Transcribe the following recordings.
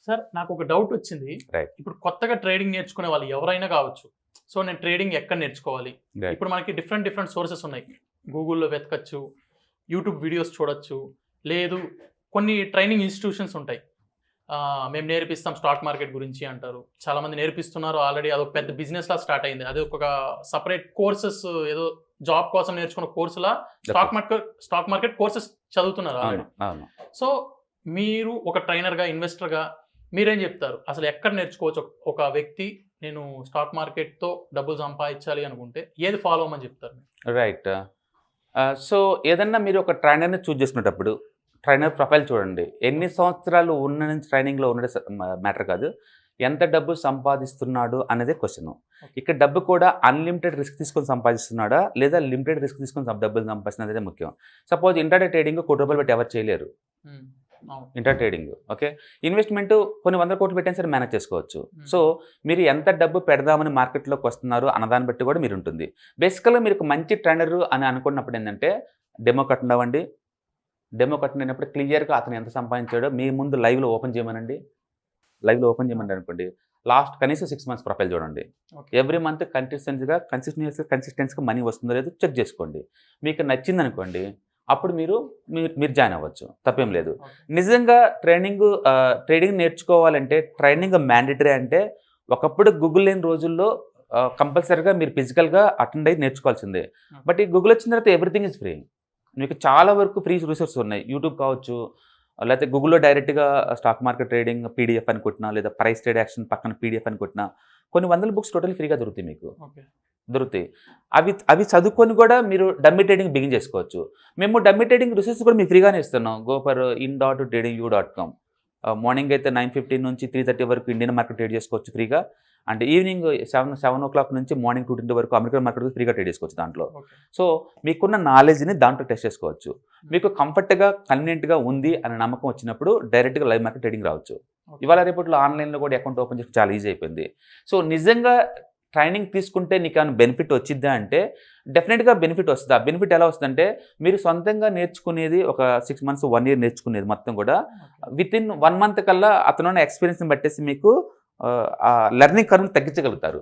Sir నాకు ఒక doubt వచ్చింది. రైట్. ఇప్పుడు కొత్తగా ట్రేడింగ్ నేర్చుకునే వాళ్ళు ఎవరైనా కావచ్చు. సో నేను ట్రేడింగ్ ఎక్కడ నేర్చుకోవాలి? రైట్. ఇప్పుడు మనకి డిఫరెంట్ సోర్సెస్ ఉన్నాయి. గూగుల్‌లో వెతకచ్చు, యూట్యూబ్ వీడియోస్ చూడొచ్చు, లేదు కొన్ని ట్రైనింగ్ ఇన్‌స్టిట్యూషన్స్ ఉంటాయి. మేము నేర్పిస్తాం స్టాక్ మార్కెట్ గురించి అంటారు. చాలామంది నేర్పిస్తున్నారు ఆల్రెడీ. అదొక పెద్ద బిజినెస్‌లా స్టార్ట్ అయింది. అది ఒక సెపరేట్ కోర్సెస్ ఏదో జాబ్ కోసం నేర్చుకున్న కోర్సులా స్టాక్ మార్కెట్ కోర్సెస్ చదువుతున్నారు ఆల్రెడీ. అవును. సో మీరు ఒక ట్రైనర్‌గా, ఇన్వెస్టర్‌గా మీరేం చెప్తారు? అసలు ఎక్కడ నేర్చుకోవచ్చు? ఒక వ్యక్తి నేను స్టాక్ మార్కెట్‌తో డబ్బులు సంపాదించాలి అనుకుంటే ఏది ఫాలో అవ్వమని చెప్తారు? రైట్. సో ఏదన్నా మీరు ఒక ట్రైనర్‌ని చూజ్ చేసుకునేటప్పుడు ట్రైనర్ ప్రొఫైల్ చూడండి. ఎన్ని సంవత్సరాలు ఉన్న నుంచి ట్రైనింగ్‌లో ఉన్నది మ్యాటర్ కాదు. ఎంత డబ్బు సంపాదిస్తున్నాడు అనేదే క్వెషన్. ఇక్కడ డబ్బు కూడా అన్‌లిమిటెడ్ రిస్క్ తీసుకొని సంపాదిస్తున్నాడా? లేదా లిమిటెడ్ రిస్క్ తీసుకొని డబ్బులు సంపాదిస్తున్నదే ముఖ్యం. సపోజ్ ఇంట్రాడే ట్రేడింగ్ ₹1,00,00,000 పెట్టి ఎవరు చేయలేరు. Intra trading okay. ఇన్వెస్ట్మెంట్ కొన్ని 100 కోట్లు పెట్టినా సరే మేనేజ్ చేసుకోవచ్చు. సో మీరు ఎంత డబ్బు పెడదామని మార్కెట్లోకి వస్తున్నారు అన్నదాన్ని బట్టి కూడా మీరు ఉంటుంది. బేసికల్గా మీరు ఒక మంచి ట్రైనర్ అని అనుకున్నప్పుడు ఏంటంటే డెమో కట్టండి. డెమో కట్టినప్పుడు క్లియర్గా అతను ఎంత సంపాదించాడో మీ ముందు లైవ్లో ఓపెన్ చేయమనండి. లైవ్లో ఓపెన్ చేయమని అనుకోండి. లాస్ట్ కనీసం 6 మంత్స్ ప్రొఫైల్ చూడండి. ఎవ్రీ మంత్ కన్సిస్టెన్సీగా మనీ వస్తుందో లేదో చెక్ చేసుకోండి. మీకు నచ్చింది అనుకోండి, అప్పుడు మీరు జాయిన్ అవ్వచ్చు, తప్పేం లేదు. నిజంగా ట్రేడింగ్ నేర్చుకోవాలంటే ట్రైనింగ్ మ్యాండేటరీ. అంటే ఒకప్పుడు గూగుల్ లేని రోజుల్లో కంపల్సరీగా మీరు ఫిజికల్గా అటెండ్ అయ్యి నేర్చుకోవాల్సిందే. బట్ ఈ గూగుల్ వచ్చిన తర్వాత ఎవ్రీథింగ్ ఇస్ ఫ్రీ. మీకు చాలా వరకు ఫ్రీ రిసోర్సెస్ ఉన్నాయి. యూట్యూబ్ కావచ్చు, లేకపోతే గూగుల్లో డైరెక్ట్గా స్టాక్ మార్కెట్ ట్రేడింగ్ పీడిఎఫ్ అని కొట్టినా, లేదా ప్రైస్ ట్రేడ్ యాక్షన్ పక్కన పీడిఎఫ్ అని కొట్టినా కొన్ని వందల బుక్స్ టోటల్ ఫ్రీగా దొరుకుతాయి మీకు. దొరుకుతాయి. అవి చదువుకొని కూడా మీరు డమ్మీ ట్రేడింగ్ బిగిన్ చేసుకోవచ్చు. మేము డమ్మీ ట్రేడింగ్ రిసోర్సెస్ కూడా మీకు ఫ్రీగానే ఇస్తున్నాం. go.in.tradingu.com. మార్నింగ్ అయితే 9:15 నుంచి 3:30 వరకు ఇండియన్ మార్కెట్ ట్రేడ్ చేసుకోవచ్చు ఫ్రీగా. అండ్ ఈవినింగ్ 7 o'clock నుంచి మార్నింగ్ 2:20 వరకు అమెరికన్ మార్కెట్ ఫ్రీగా ట్రేడ్ చేసుకోవచ్చు దాంట్లో. సో మీకున్న నాలెడ్జ్ని దాంట్లో టెస్ట్ చేసుకోవచ్చు. మీకు కంఫర్ట్గా కన్వీనియంట్గా ఉంది అనే నమ్మకం వచ్చినప్పుడు డైరెక్ట్గా లైవ్ మార్కెట్ ట్రేడింగ్ రావచ్చు. ఇవాళ రేపట్లో ఆన్లైన్లో కూడా అకౌంట్ ఓపెన్ చేసి చాలా ఈజీ అయిపోయింది. సో నిజంగా ట్రైనింగ్ తీసుకుంటే నీకు ఏమైనా బెనిఫిట్ వచ్చిద్దా అంటే డెఫినెట్గా బెనిఫిట్ వస్తుంది. ఆ బెనిఫిట్ ఎలా వస్తుందంటే మీరు సొంతంగా నేర్చుకునేది ఒక 6 months 1 year నేర్చుకునేది మొత్తం కూడా వితిన్ 1 month కల్లా అతనున్న ఎక్స్పీరియన్స్ని బట్టేసి మీకు లెర్నింగ్ కర్వ్ని తగ్గించగలుగుతారు.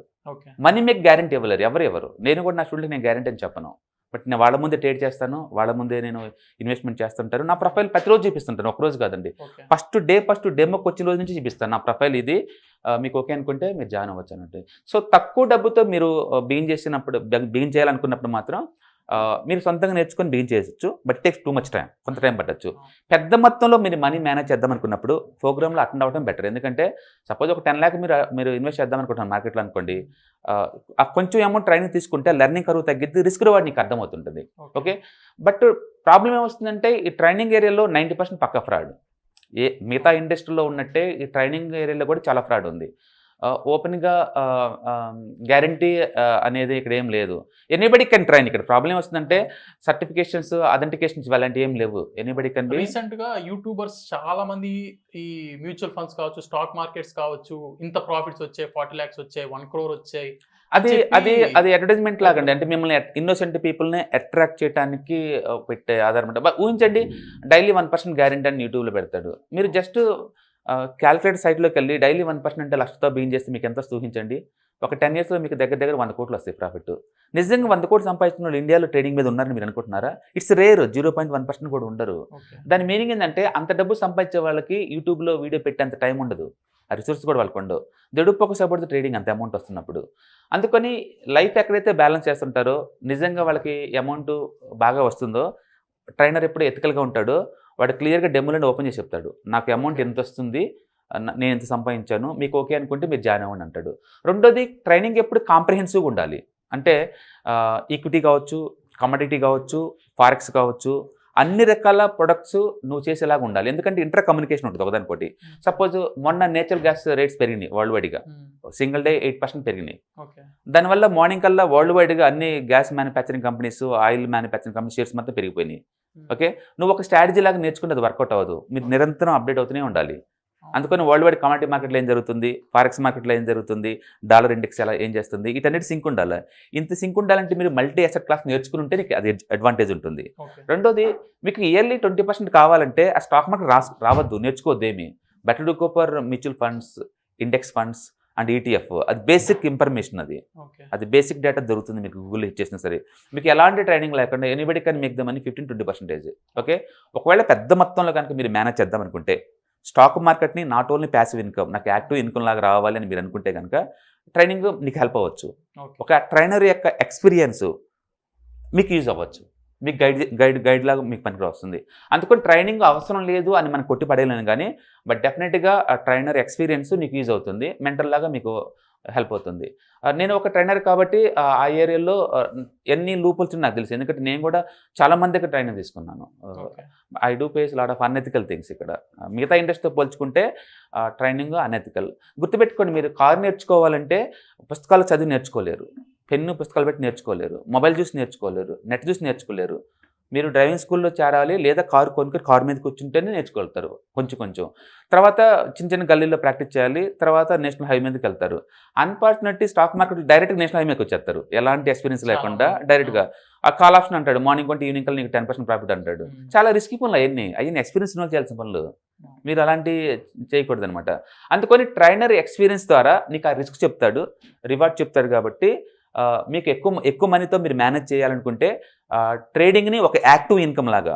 మనీ మీకు గ్యారెంటీ ఇవ్వలేరు ఎవరు. నేను కూడా నా స్టూడెంట్కి నేను గ్యారెంటీ అని చెప్పను. బట్ నేను వాళ్ళ ముందే ట్రేడ్ చేస్తాను, వాళ్ళ ముందే నేను ఇన్వెస్ట్మెంట్ చేస్తుంటాను. నా ప్రొఫైల్ ప్రతిరోజు చూపిస్తుంటాను, ఒకరోజు కాదండి. ఫస్ట్ డెమోకి వచ్చిన రోజు నుంచి చూపిస్తాను నా ప్రొఫైల్ ఇది. మీకు ఓకే అనుకుంటే మీరు జాయిన్ అవ్వచ్చు అన్నట్టు. సో తక్కువ డబ్బుతో మీరు బిగిన్ చేయాలనుకున్నప్పుడు మాత్రం మీరు సొంతంగా నేర్చుకొని బిగిన్ చేయొచ్చు. But takes too much time, కొంత టైం పట్టచ్చు. పెద్ద మొత్తంలో మీరు మనీ మేనేజ్ చేద్దాం అనుకున్నప్పుడు ప్రోగ్రామ్లో అటెండ్ అవ్వడం బెటర్. ఎందుకంటే సపోజ్ ఒక 10 lakh మీరు ఇన్వెస్ట్ చేద్దాం అనుకుంటున్నారు మార్కెట్లో అనుకోండి. కొంచెం అమౌంట్ ట్రైనింగ్ తీసుకుంటే లెర్నింగ్ కరువు తగ్గిద్ది, రిస్క్ రివార్డ్ నీకు అర్థమవుతుంటుంది. ఓకే. బట్ ప్రాబ్లం ఏమొస్తుందంటే ఈ ట్రైనింగ్ ఏరియాలో 90% పక్కా ఫ్రాడ్. మిగతా ఇండస్ట్రీలో ఉన్నట్టే ఈ ట్రైనింగ్ ఏరియాలో కూడా చాలా ఫ్రాడ్ ఉంది. ఓపెన్గా గ్యారంటీ అనేది ఇక్కడ ఏం లేదు. Anybody can train. ఇక్కడ ప్రాబ్లం వస్తుందంటే సర్టిఫికేషన్స్, అథెంటికేషన్స్ అలాంటివి ఏం లేవు. Anybody can be. రీసెంట్గా యూట్యూబర్స్ చాలా మంది ఈ మ్యూచువల్ ఫండ్స్ కావచ్చు, స్టాక్ మార్కెట్స్ కావచ్చు, ఇంత ప్రాఫిట్స్ వచ్చాయి, 40 lakhs వచ్చాయి, 1 crore వచ్చాయి. అది అడ్వర్టైజ్మెంట్ లాగండి. అంటే మిమ్మల్ని ఇన్నోసెంట్ పీపుల్ని అట్రాక్ట్ చేయడానికి పెట్టే ఆధారం. ఊహించండి, డైలీ 1% గ్యారెంటీ అని యూట్యూబ్లో పెడతాడు. మీరు జస్ట్ క్యాల్కులేటర్ సైట్లోకి వెళ్ళి డైలీ 1% అంటే లక్షతో బిగిన్ చేస్తే మీకు ఎంత ఊహించండి. ఒక 10 yearsలో మీకు దగ్గర 100 కోట్లు వస్తాయి ప్రాఫిట్. నిజంగా 100 కోట్లు సంపాదించిన వాళ్ళు ఇండియాలో ట్రేడింగ్ మీద ఉన్నారని మీరు అనుకుంటున్నారా? It's rare. 0.1% కూడా ఉండరు. దాని మీనింగ్ ఏంటంటే అంత డబ్బు సంపాదించే వాళ్ళకి యూట్యూబ్లో వీడియో పెట్టేంత టైం ఉండదు, ఆ రిసోర్స్ కూడా వాళ్ళకు ఉండవు. They focus about the trading అంత అమౌంట్ వస్తున్నప్పుడు. అందుకని లైఫ్ ఎక్కడైతే బ్యాలెన్స్ చేస్తుంటారో, నిజంగా వాళ్ళకి అమౌంట్ బాగా వస్తుందో, ట్రైనర్ ఎప్పుడు ఎథికల్గా ఉంటాడో వాడు క్లియర్గా డెమోలను ఓపెన్ చేసి చెప్తాడు. నాకు అమౌంట్ ఎంత వస్తుంది, నేను ఎంత సంపాదించాను, మీకు ఓకే అనుకుంటే మీరు జాయిన్ అవ్వండి అంటాడు. రెండోది, ట్రైనింగ్ ఎప్పుడు కాంప్రహెన్సివ్గా ఉండాలి. అంటే ఈక్విటీ కావచ్చు, కమోడిటీ కావచ్చు, ఫారెక్స్ కావచ్చు, అన్ని రకాల ప్రొడక్ట్స్ నువ్వు చేసేలాగా ఉండాలి. ఎందుకంటే ఇంటర్ కమ్యూనికేషన్ ఉంటుంది ఒకదానికోటి. సపోజ్ మొన్న నేచురల్ గ్యాస్ రేట్స్ పెరిగినాయి వరల్డ్ వైడ్గా, సింగిల్ డే 8% పెరిగినాయి. దానివల్ల మార్నింగ్ కల్లా వరల్డ్ వైడ్గా అన్ని gas manufacturing companies, oil manufacturing company shares మొత్తం పెరిగిపోయినాయి. ఓకే. నువ్వు ఒక స్ట్రాటజీ లాగా నేర్చుకుంటే అది వర్కౌట్ అవ్వదు. మీరు నిరంతరం అప్డేట్ అవుతూనే ఉండాలి. అందుకని వరల్డ్ వైడ్ కమాడిటీ మార్కెట్లో ఏం జరుగుతుంది, ఫారెక్స్ మార్కెట్లో ఏం జరుగుతుంది, డాలర్ ఇండెక్స్ ఎలా ఏం చేస్తుంది, వీటన్నిటి సింక్ ఉండాలి. ఇంత సింక్ ఉండాలంటే మీరు మల్టీ అసెట్ క్లాస్ నేర్చుకుని ఉంటే నీకు అది అడ్వాంటేజ్ ఉంటుంది. రెండోది, మీకు ఇయర్లీ 20% కావాలంటే ఆ స్టాక్ మార్కెట్ రావద్దు, నేర్చుకోవద్దు ఏమి. Better to go for mutual funds, index funds and ETF. అది బేసిక్ ఇన్ఫర్మేషన్, అది బేసిక్ డేటా దొరుకుతుంది మీకు గూగుల్ ఇచ్చేసినా సరే. మీకు ఎలాంటి ట్రైనింగ్ లేకుండా anybody can make the money 15-20%. Okay, ఒకవేళ పెద్ద మొత్తంలో కనుక మీరు మేనేజ్ చేద్దాం అనుకుంటే స్టాక్ మార్కెట్ని నాట్ ఓన్లీ ప్యాసివ్ ఇన్కమ్, నాకు యాక్టివ్ ఇన్కమ్ లాగా రావాలి అని మీరు అనుకుంటే కనుక ట్రైనింగ్ మీకు హెల్ప్ అవ్వచ్చు. ఒక ట్రైనర్ యొక్క ఎక్స్పీరియన్స్ మీకు యూజ్ అవ్వచ్చు, మీకు గైడ్ లాగా మీకు పనికి వస్తుంది. అందుకని ట్రైనింగ్ అవసరం లేదు అని మనం కొట్టి పడేయలేను, కానీ బట్ డెఫినెట్గా ఆ ట్రైనర్ ఎక్స్పీరియన్స్ మీకు యూజ్ అవుతుంది, మెంటల్ లాగా మీకు హెల్ప్ అవుతుంది. నేను ఒక ట్రైనర్ కాబట్టి ఆ ఏరియాలో ఎన్ని లూపుల్స్ నాకు తెలుసు, ఎందుకంటే నేను కూడా చాలా మంది దగ్గర ట్రైనింగ్ తీసుకున్నాను. I do face lot of unethical things ఇక్కడ. మిగతా ఇండస్ట్రీతో పోల్చుకుంటే ట్రైనింగ్ అన్ఎథికల్. గుర్తుపెట్టుకోండి, మీరు కారు నేర్చుకోవాలంటే పుస్తకాలు చదివి నేర్చుకోలేరు, పెన్ను పుస్తకాలు పెట్టి నేర్చుకోలేరు, మొబైల్ చూసి నేర్చుకోలేరు, నెట్ చూసి నేర్చుకోలేరు. మీరు డ్రైవింగ్ స్కూల్లో చేరాలి, లేదా కారు కొనుక్కొని కారు మీద కూర్చుంటేనే నేర్చుకోగలుగుతారు కొంచెం. తర్వాత చిన్న గల్లీలో ప్రాక్టీస్ చేయాలి, తర్వాత నేషనల్ హైవే మీదకి వెళ్తారు. అన్ఫార్చునేట్లీ స్టాక్ మార్కెట్ డైరెక్ట్గా నేషనల్ హైవేకి వచ్చేస్తారు, ఎలాంటి ఎక్స్పీరియన్స్ లేకుండా డైరెక్ట్గా. ఆ కాల్ ఆప్షన్ అంటాడు, మార్నింగ్ కొంటే ఈవినింగ్ కల్లా నీకు 10% ప్రాఫిట్ అంటాడు. చాలా రిస్కీ పనులు అవన్నీ ఎక్స్పీరియన్స్ ఉన్న చేయాల్సిన పనులు, మీరు అలాంటి చేయకూడదు అనమాట. అందుకని ట్రైనర్ ఎక్స్పీరియన్స్ ద్వారా నీకు ఆ రిస్క్ చెప్తాడు, రివార్డ్ చెప్తాడు. కాబట్టి మీకు ఎక్కువ మనీతో మీరు మేనేజ్ చేయాలనుకుంటే ట్రేడింగ్ని ఒక యాక్టివ్ ఇన్కమ్ లాగా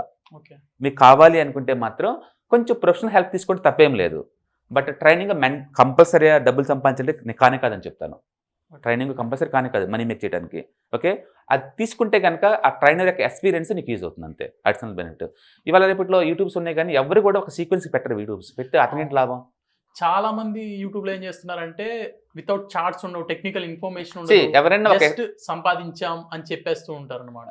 మీకు కావాలి అనుకుంటే మాత్రం కొంచెం ప్రొఫెషనల్ హెల్ప్ తీసుకుంటే తప్పేం లేదు. బట్ ట్రైనింగ్ కంపల్సరీగా డబ్బులు సంపాదించంటే కానే కాదని చెప్తాను. ట్రైనింగ్ కంపల్సరీ కానే కాదు మనీ మేక్ చేయడానికి. ఓకే, అది తీసుకుంటే కనుక ఆ ట్రైనర్ యొక్క ఎక్స్పీరియన్స్ నీకు యూజ్ అవుతుంది, అంతే అడిషనల్ బెనిఫిట్. ఇవాళ రేపట్లో యూట్యూబ్స్ ఉన్నాయి, కానీ ఎవరు కూడా ఒక సీక్వెన్స్ పెట్టరు. యూట్యూబ్స్ పెడితే అతనేంటి లాభం? చాలా మంది యూట్యూబ్ లో ఏం చేస్తున్నారంటే వితౌట్ చార్ట్స్ ఉండవు, టెక్నికల్ ఇన్ఫర్మేషన్ ఎవరైనా సంపాదించాం అని చెప్పేస్తూ ఉంటారు అనమాట.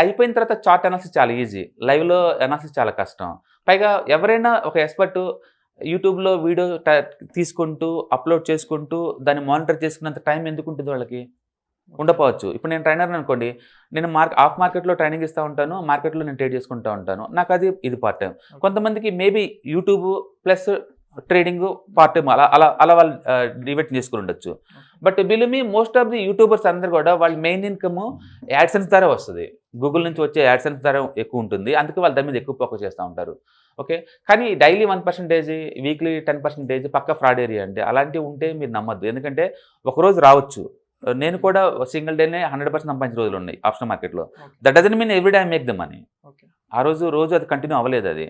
అయిపోయిన తర్వాత చార్ట్ అనాలిసిస్ చాలా ఈజీ, లైవ్ లో అనాలిసిస్ చాలా కష్టం. పైగా ఎవరైనా ఒక ఎక్స్పర్ట్ యూట్యూబ్లో వీడియో తీసుకుంటూ అప్లోడ్ చేసుకుంటూ దాన్ని మానిటర్ చేసుకున్నంత టైం ఎందుకు ఉంటుంది వాళ్ళకి? ఉండకపోవచ్చు. ఇప్పుడు నేను ట్రైనర్ అనుకోండి, నేను ఆఫ్ మార్కెట్లో ట్రైనింగ్ ఇస్తూ ఉంటాను, మార్కెట్లో నేను ట్రేడ్ చేసుకుంటూ ఉంటాను, నాకు ఇది పార్ట్ టైం. కొంతమందికి maybe YouTube plus trading part time అలా వాళ్ళు డివైడ్ చేసుకుని ఉండొచ్చు. But believe me, most of the YouTubers అందరూ కూడా వాళ్ళ మెయిన్ ఇన్కమ్ యాడ్సెన్స్ ద్వారా వస్తుంది, గూగుల్ నుంచి వచ్చే యాడ్సెన్స్ ద్వారా ఎక్కువ ఉంటుంది, అందుకే వాళ్ళు దాని మీద ఎక్కువ ఫోకస్ చేస్తూ ఉంటారు. ఓకే, కానీ డైలీ 1%, వీక్లీ 10% పక్క ఫ్రాడ్ ఏరియా అంటే అలాంటివి ఉంటే మీరు నమ్మద్దు. ఎందుకంటే ఒకరోజు రావచ్చు, నేను కూడా సింగిల్ డేనే 100% సంపాదించిన రోజులు ఉన్నాయి ఆప్షన్ మార్కెట్లో. That doesn't mean every day I make the money. ఆ రోజు అది కంటిన్యూ అవ్వలేదు అది.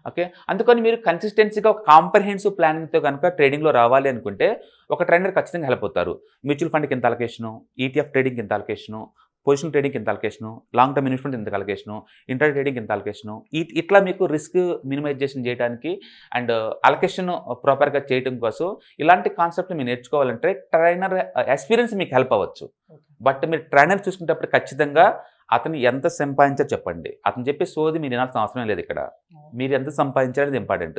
ఓకే, అందుకని మీరు కన్సిస్టెన్సీగా ఒక కాంప్రహెన్సివ్ ప్లానింగ్తో కనుక ట్రేడింగ్లో రావాలి అనుకుంటే ఒక ట్రైనర్ ఖచ్చితంగా హెల్ప్ అవుతారు. మ్యూచువల్ ఫండ్కి ఇంత అలొకేషను, ఈటీఎఫ్ ట్రేడింగ్కి ఇంత అలొకేషను, పొజిషన్ ట్రేడింగ్కి ఇంత అలొకేషను, లాంగ్ టర్మ్ ఇన్వెస్ట్మెంట్ ఇంత అలొకేషను, ఇంటర్ ట్రేడింగ్కి ఇంత అలొకేషను, ఇట్లా మీకు రిస్క్ మినిమైజేషన్ చేయడానికి అండ్ అలొకేషన్ ప్రాపర్గా చేయడం కోసం ఇలాంటి కాన్సెప్ట్ మీరు నేర్చుకోవాలంటే ట్రైనర్ ఎక్స్పీరియన్స్ మీకు హెల్ప్ అవ్వచ్చు. బట్ మీరు ట్రైనర్ చూసుకునేటప్పుడు ఖచ్చితంగా అతను ఎంత సంపాదించారో చెప్పండి. అతను చెప్పే సోది మీరు వినాల్సిన అవసరం లేదు. ఇక్కడ మీరు ఎంత సంపాదించారనేది ఇంపార్టెంట్.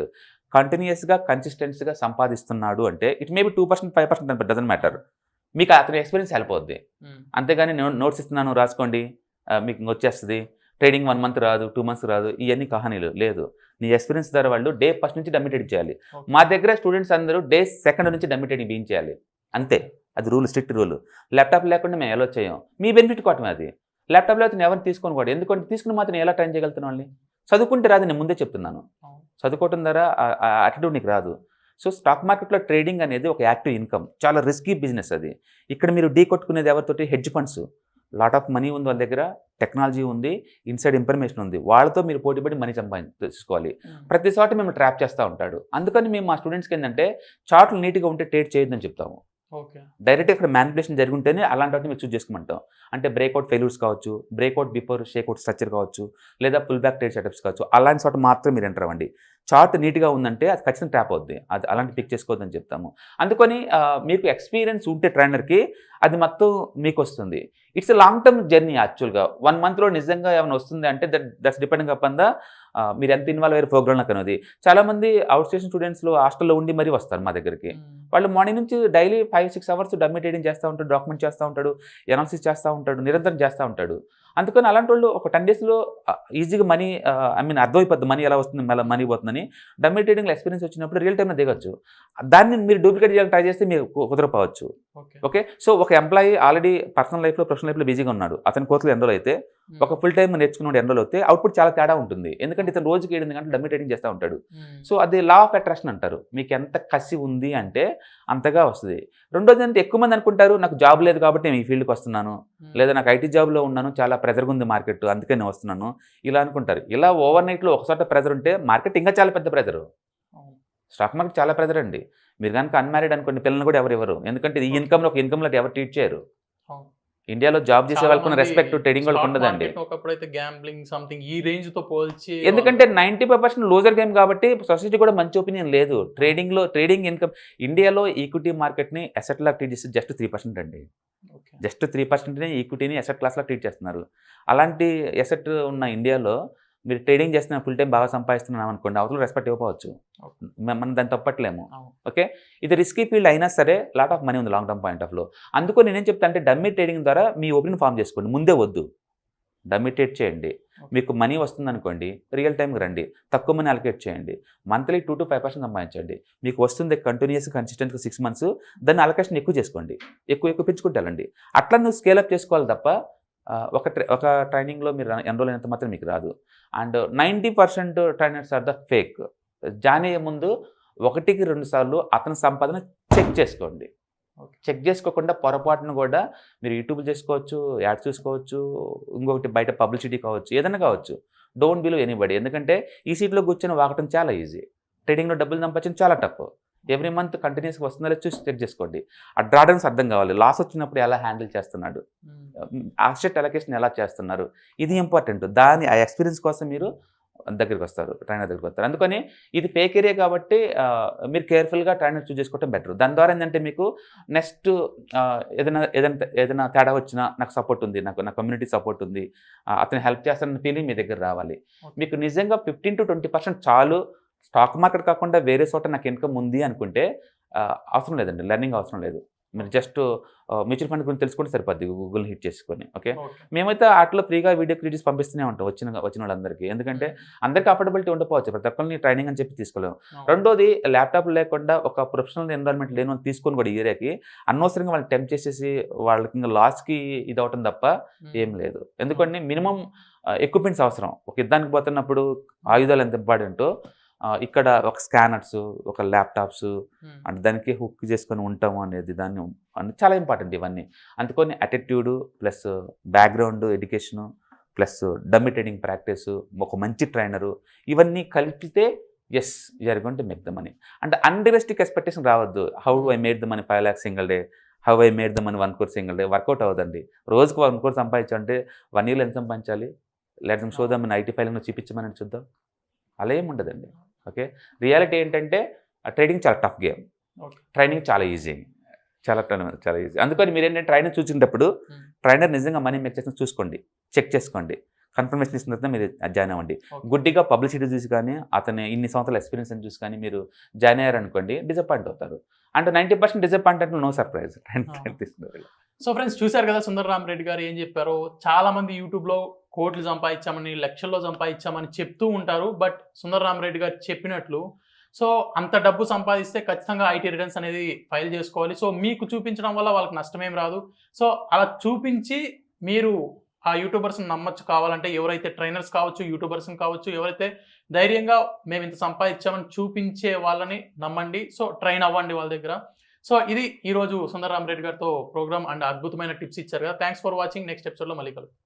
కంటిన్యూస్గా కన్సిస్టెన్సీగా సంపాదిస్తున్నాడు అంటే ఇట్ మేబీ 2%, 5% డజంట్ మ్యాటర్, మీకు అతని ఎక్స్పీరియన్స్ హెల్ప్ అవుద్ది. అంతేగాని నోట్స్ ఇస్తున్నాను రాసుకోండి మీకు వచ్చేస్తుంది, ట్రేడింగ్ 1 మంత్ రాదు, 2 మంత్స్ రాదు, ఇవన్నీ కహానీలు లేదు. నీ ఎక్స్పీరియన్స్ ద్వారా వాళ్ళు డే 1 నుంచి డమ్మీ ట్రేడింగ్ చేయాలి. మా దగ్గర స్టూడెంట్స్ అందరూ డే 2 నుంచి డమ్మీ ట్రేడింగ్ చేయాలి, అంతే. అది రూల్, స్ట్రిక్ట్ రూల్. ల్యాప్టాప్ లేకుండా మేము ఎలా చేయం, మీ బెనిఫిట్ కోసమే అది. ల్యాప్టాప్లో అయితే ఎవరిని తీసుకొని కూడా, ఎందుకంటే తీసుకుని మాత్రం ఎలా ట్రైన్ చేయగలుగుతాను వాళ్ళని? చదువుకుంటే రాదు, నేను ముందే చెప్తున్నాను. చదువుకోవటం ద్వారా యాటిట్యూడ్ నీకు రాదు. సో స్టాక్ మార్కెట్లో ట్రేడింగ్ అనేది ఒక యాక్టివ్ ఇన్కమ్, చాలా రిస్కీ బిజినెస్ అది. ఇక్కడ మీరు ఢీ కొట్టుకునేది ఎవరితోటి? Hedge funds. Lot of money ఉంది వాళ్ళ దగ్గర, టెక్నాలజీ ఉంది, ఇన్సైడ్ ఇన్ఫర్మేషన్ ఉంది, వాళ్ళతో మీరు పోటీపడి మనీ తీసుకోవాలి. ప్రతి చోట మేము ట్రాప్ చేస్తూ ఉంటాడు. అందుకని మేము మా స్టూడెంట్స్కి ఏంటంటే చార్ట్లు నీట్గా ఉంటే ట్రేడ్ చేయొద్దని చెప్తాము. డైరెక్ట్గా ఇక్కడ మ్యానిపులేషన్ జరుగుంటేనే అలాంటి వాటిని మీరు చూస్ చేసుకోమంటాం. అంటే బ్రేక్అవుట్ ఫెయిల్యూర్స్ కావచ్చు, బ్రేక్అవుట్ బిఫోర్ షేక్అవుట్ స్ట్రక్చర్ కావచ్చు, లేదా పుల్ బ్యాక్ ట్రేడ్ సెటప్స్ కావచ్చు, అలాంటి చోట మాత్రం మీరు ఎంటర్ అవ్వండి. చార్ట్ నీట్గా ఉందంటే అది ఖచ్చితంగా ట్రాప్ అవుద్ది, అది అలాంటి పిక్ చేసుకోవద్దని చెప్తాము. అందుకని మీకు ఎక్స్పీరియన్స్ ఉంటే ట్రైనర్కి అది మొత్తం మీకు వస్తుంది. It's long term journey. యాక్చువల్గా 1 మంత్లో నిజంగా ఏమైనా వస్తుంది అంటే దట్స్ డిపెండింగ్ అపాన్ ద మీరు ఎంత ఇన్వాల్వ్ అయ్యారు ప్రోగ్రామ్ అనేది. చాలామంది అవుట్ స్టేషన్ స్టూడెంట్స్లో హాస్టల్లో ఉండి మరీ వస్తారు మా దగ్గరికి. వాళ్ళు మార్నింగ్ నుంచి డైలీ 5-6 అవర్స్ డమ్మీ ట్రేడింగ్ చేస్తూ ఉంటాడు, డాక్యుమెంట్ చేస్తూ ఉంటాడు, ఎనాలిసిస్ చేస్తూ ఉంటాడు, నిరంతరం చేస్తూ ఉంటాడు. అందుకని అలాంటి వాళ్ళు ఒక 10 డేస్లో ఈజీగా మనీ అర్థమైపోద్ది మనీ ఎలా వస్తుంది మనీ పోతుందని. డమ్మీ ట్రేడింగ్లో ఎక్స్పీరియన్స్ వచ్చినప్పుడు రియల్ టైంలో దిగొచ్చు. దాన్ని మీరు డూప్లికేట్ చేయాలని ట్రై చేస్తే మీరు కుదరపోవచ్చు. ఓకే, సో ఒక ఎంప్లాయీ ఆల్రెడీ పర్సనల్ లైఫ్లో ప్రొఫెషనల్ లైఫ్లో బిజీగా ఉన్నాడు. అతని కోర్సులో ఎన్రోల్ అయితే ఒక ఫుల్ టైం నేర్చుకున్నాడు ఎన్రోల్ అయితే అవుట్పుట్ చాలా తేడా ఉంటుంది. ఎందుకంటే ఇతను రోజుకి 8 గంటలు డమ్మీ ట్రేడింగ్ చేస్తూ ఉంటాడు. సో అది లా ఆఫ్ అట్రాక్షన్ అంటారు. మీకు ఎంత కసి ఉంది అంటే అంతగా వస్తుంది. రెండోది అంటే ఎక్కువ మంది అనుకుంటారు నాకు జాబ్ లేదు కాబట్టి నేను ఈ ఫీల్డ్కి వస్తున్నాను, లేదా నాకు ఐటీ జాబ్లో ఉన్నాను చాలా ప్రెజర్గా ఉంది మార్కెట్ అందుకే నేను వస్తున్నాను ఇలా అనుకుంటారు. ఇలా ఓవర్ నైట్లో ఒకసారి ప్రెజర్ ఉంటే మార్కెట్ ఇంకా చాలా పెద్ద ప్రెజర్. స్టాక్ మార్కెట్ చాలా ప్రెజర్ అండి. మీరు కనుక అన్మ్యారీడ్ అనుకోండి పిల్లల్ని కూడా ఎవరు ఎందుకంటే ఈ ఇన్కమ్లో ఒక ఇన్కమ్లో ఎవరు ట్రీట్ చేయరు. ఇండియాలో జాబ్ చేసే వాళ్ళకున్న రెస్పెక్ట్ ట్రేడింగ్ వాళ్ళకి ఉండదండి. ఎందుకంటే 95% లూజర్ గేమ్ కాబట్టి సొసైటీ కూడా మంచి ఒపీనియన్ లేదు. ట్రేడింగ్ ఇన్కమ్ ఇండియాలో ఈక్విటీ మార్కెట్ని అసెట్ లా ట్రీట్ చేస్తే జస్ట్ 3% అండి. జస్ట్ 3% ఈక్విటీని అసెట్ క్లాస్లా ట్రీట్ చేస్తున్నారు. అలాంటి అసెట్ ఉన్న ఇండియాలో మీరు ట్రేడింగ్ చేస్తున్న ఫుల్ టైం బాగా సంపాదిస్తున్నాం అనుకోండి అవతల రెస్పెక్ట్ ఇవ్వకపోవచ్చు. మనం దాన్ని తప్పట్లేము. ఓకే, ఇది రిస్కీ ఫీల్డ్ అయినా సరే లాట్ ఆఫ్ మనీ ఉంది లాంగ్ టర్మ్ పాయింట్ ఆఫ్ లో. అందుకని నేనేం చెప్తా అంటే డమ్మీ ట్రేడింగ్ ద్వారా మీ ఒపీనియన్ ఫామ్ చేసుకోండి. ముందే వద్దు, డమ్మీ ట్రేడ్ చేయండి. మీకు మనీ వస్తుంది అనుకోండి రియల్ టైంకి రండి, తక్కువ మనీ అలొకేట్ చేయండి, మంత్లీ 2 to 5% సంపాదించండి. మీకు వస్తుంది కంటిన్యూస్ కన్సిస్టెంట్గా 6 months, దాన్ని అలొకేషన్ ఎక్కువ చేసుకోండి, ఎక్కువ పెంచుకుంటారండి. అట్లా నువ్వు స్కేలప్ చేసుకోవాలి తప్ప ఒక ట్రైనింగ్లో మీరు ఎన్రోల్ అయినంత మాత్రం మీకు రాదు. And 90% trainers are the fake. Join అయ్యే ముందు 1-2 సార్లు అతని సంపాదన చెక్ చేసుకోండి. చెక్ చేసుకోకుండా పొరపాటును కూడా మీరు యూట్యూబ్ చేసుకోవచ్చు, యాడ్ చూసుకోవచ్చు, ఇంకొకటి బయట పబ్లిసిటీ కావచ్చు, ఏదైనా కావచ్చు. Don't believe anybody. ఎందుకంటే ఈ సీట్లో కూర్చొని వాగటం చాలా ఈజీ, ట్రేడింగ్లో డబ్బులు సంపాదించడం చాలా టఫ్. ఎవ్రీ మంత్ కంటిన్యూస్గా వస్తుందో చూసి చెక్ చేసుకోండి. ఆ డ్రాడన్స్ అర్థం కావాలి, లాస్ వచ్చినప్పుడు ఎలా హ్యాండిల్ చేస్తున్నాడు, అసెట్ అలొకేషన్ ఎలా చేస్తున్నారు, ఇది ఇంపార్టెంట్. ఆ ఎక్స్పీరియన్స్ కోసం మీరు దగ్గరికి వస్తారు, ట్రైనర్ దగ్గరికి వస్తారు. అందుకని ఇది ఫేక్ ఏరియా కాబట్టి మీరు కేర్ఫుల్గా ట్రైనర్ చూస్ చేసుకోవడం బెటర్. దాని ద్వారా ఏంటంటే మీకు నెక్స్ట్ ఏదైనా తేడా వచ్చినా నాకు సపోర్ట్ ఉంది, నా కమ్యూనిటీ సపోర్ట్ ఉంది, అతను హెల్ప్ చేస్తానన్న ఫీలింగ్ మీ దగ్గర రావాలి. మీకు నిజంగా 15 to 20% చాలు, స్టాక్ మార్కెట్ కాకుండా వేరే చోట నాకు ఇన్కమ్ ఉంది అనుకుంటే అవసరం లేదండి, లెర్నింగ్ అవసరం లేదు. మీరు జస్ట్ మ్యూచువల్ ఫండ్ గురించి తెలుసుకుంటే సరిపోద్ది, గూగుల్ హిట్ చేసుకొని. ఓకే, మేమైతే వాటిలో ఫ్రీగా వీడియో క్రియేటివ్స్ పంపిస్తూనే ఉంటాం వచ్చిన వాళ్ళందరికీ. ఎందుకంటే అందరికీ అఫోర్డబిలిటీ ఉండకపోవచ్చు, ప్రతి ఒక్కరిని ట్రైనింగ్ అని చెప్పి తీసుకోలేము. రెండోది ల్యాప్టాప్ లేకుండా ఒక ప్రొఫెషనల్ ఎన్విరాన్మెంట్ లేని వాళ్ళు తీసుకొని కూడా ఈ ఏరియాకి అనవసరంగా వాళ్ళని టెంప్ట్ చేసేసి వాళ్ళకి ఇంకా లాస్కి ఇది అవటం తప్ప ఏం లేదు. ఎందుకంటే మినిమం ఎక్విప్మెంట్స్ అవసరం. ఒక యుద్ధానికి పోతున్నప్పుడు ఆయుధాలు ఎంత ఇంపార్టెంటో ఇక్కడ ఒక స్కానర్స్, ఒక ల్యాప్టాప్స్ అంటే దానికి హుక్ చేసుకొని ఉంటాము అనేది దాన్ని చాలా ఇంపార్టెంట్ ఇవన్నీ. అందుకని attitude plus background education plus dummy trading practice, ఒక మంచి ట్రైనరు, ఇవన్నీ కలిపితే yes you're going to make the money. అంటే అన్రియలిస్టిక్ ఎక్స్పెక్టేషన్ రావద్దు. How I made the money 5 lakhs single day, how I made the money 1 crore single day. Work out అవ్వదండి. రోజుకు 1 crore సంపాదించాలంటే 1 yearలో ఎంత సంపాదించాలి? Let them show them IT ఫైలింగ్లో చూపించమని చూద్దాం. అలా ఏమి ఉండదండి. ఓకే, రియాలిటీ ఏంటంటే ట్రేడింగ్ చాలా టఫ్ గేమ్, ట్రైనింగ్ చాలా ఈజీ, చాలా ఈజీ. అందుకని మీరు ఏంటంటే ట్రైనర్ చూసినప్పుడు ట్రైనర్ నిజంగా మనీ మేక్ చేసిన చూసుకోండి, చెక్ చేసుకోండి, కన్ఫర్మేషన్ ఇస్తున్న తర్వాత మీరు జాయిన్ అవ్వండి. గుడ్డిగా పబ్లిసిటీ చూసి కానీ అతని ఇన్ని సంవత్సరాల ఎక్స్పీరియన్స్ అని చూసి కానీ మీరు జాయిన్ అయ్యారనుకోండి డిసప్పాయింట్ అవుతారు. అంటే 90% డిసప్పాయింట్ అంటే నో సర్ప్రైజ్. సో ఫ్రెండ్స్ చూశారు కదా సుందర్ రామ్ రెడ్డి గారు ఏం చెప్పారో. చాలా మంది యూట్యూబ్లో కోట్లు సంపాదించామని, లక్షల్లో సంపాదించామని చెప్తూ ఉంటారు. బట్ సుందర్ రామ్ రెడ్డి గారు చెప్పినట్లు సో అంత డబ్బు సంపాదిస్తే ఖచ్చితంగా ఐటీ రిటర్న్స్ అనేది ఫైల్ చేసుకోవాలి. సో మీకు చూపించడం వల్ల వాళ్ళకి నష్టమేం రాదు. సో అలా చూపించి మీరు ఆ యూట్యూబర్స్ని నమ్మచ్చు. కావాలంటే ఎవరైతే ట్రైనర్స్ కావచ్చు, యూట్యూబర్స్ని కావచ్చు, ఎవరైతే ధైర్యంగా మేము ఇంత సంపాదించామని చూపించే వాళ్ళని నమ్మండి. సో ట్రైన్ అవ్వండి వాళ్ళ దగ్గర. సో ఇది ఈరోజు సుందర్ రామ్ రెడ్డి గారితో ప్రోగ్రామ్ అండ్ అద్భుతమైన టిప్స్ ఇచ్చారు కదా. Thanks for watching. నెక్స్ట్ ఎపిసోడ్లో మళ్ళీ కలుద్దాం.